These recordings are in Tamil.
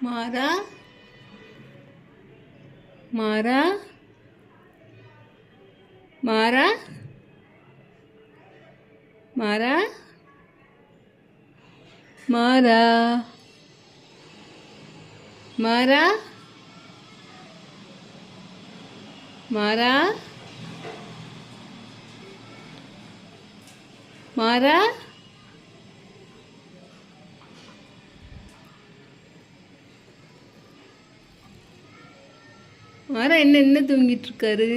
மாறா மாறா மாறா மாறா மாறா மாறா மாறா மாறா மாறா என்ன தூங்கிட்டு இருக்காரு?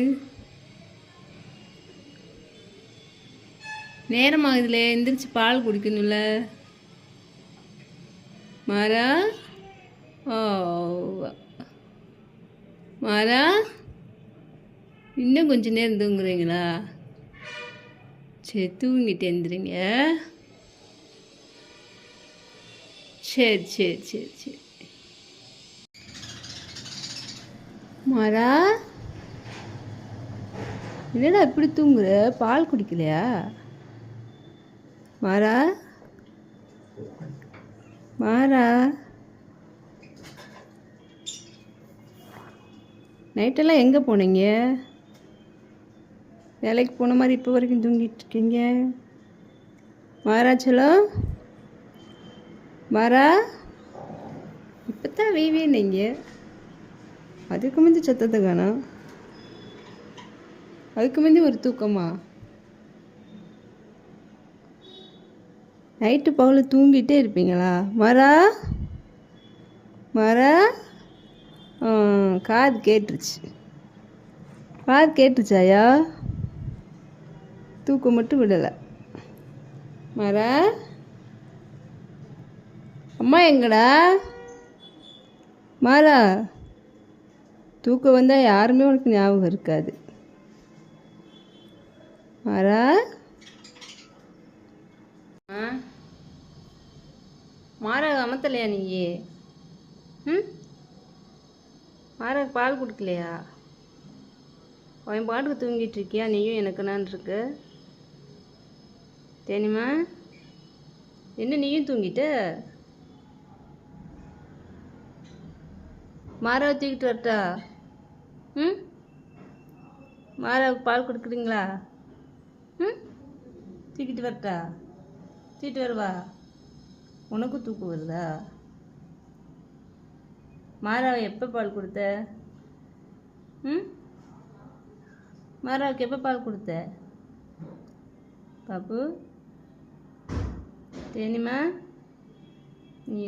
நேரமாகுதுல, எந்திரிச்சு பால் குடிக்கணும்ல. மாறா ஓ மாறா, இன்னும் கொஞ்ச நேரம் தூங்குறீங்களா? சரி, தூங்கிட்டு எந்திரிங்க. சரி சரி சரி சரி. மாறா, என்னடா இப்படி தூங்குற? பால் குடிக்கலையா? மாறா மாறா, நைட்டெல்லாம் எங்கே போனீங்க? வேலைக்கு போன மாதிரி இப்போ வரைக்கும் தூங்கிட்டு இருக்கீங்க. மாறா செல்லம், மாறா, இப்போ தான் வீவினீங்க, அதுக்கு முந்தி சத்தத்தை காணோம். அதுக்கு முந்தி ஒரு தூக்கமா? நைட்டு பகல் தூங்கிட்டே இருப்பீங்களா? மாறா மாறா, காது கேட்டுருச்சு. காது கேட்டுச்சாயா? தூக்கம் மட்டும் விடலை. மாறா, அம்மா எங்கடா? மாறா, தூக்கம் வந்தால் யாருமே உனக்கு ஞாபகம் இருக்காது. மாறா, மாறா அமத்தலையா நீ? மாறா பால் கொடுக்கலையா? அவன் பாட்டுக்கு தூங்கிட்டு இருக்கியா? நீயும் எனக்கு நான் இருக்கு தெரியுமா? என்ன நீயும் தூங்கிட்ட? மாறாவை தூக்கிட்டு வரட்டா? மாறாவுக்கு பால் கொடுக்குறீங்களா? தூக்கிட்டு வரட்டா? தூக்கிட்டு வருவா? உனக்கும் தூக்கம் வருதா? மாறாவை எப்போ பால் கொடுத்த? மாறாவுக்கு எப்போ பால் கொடுத்த பாப்பு? தெரியுமா? நீ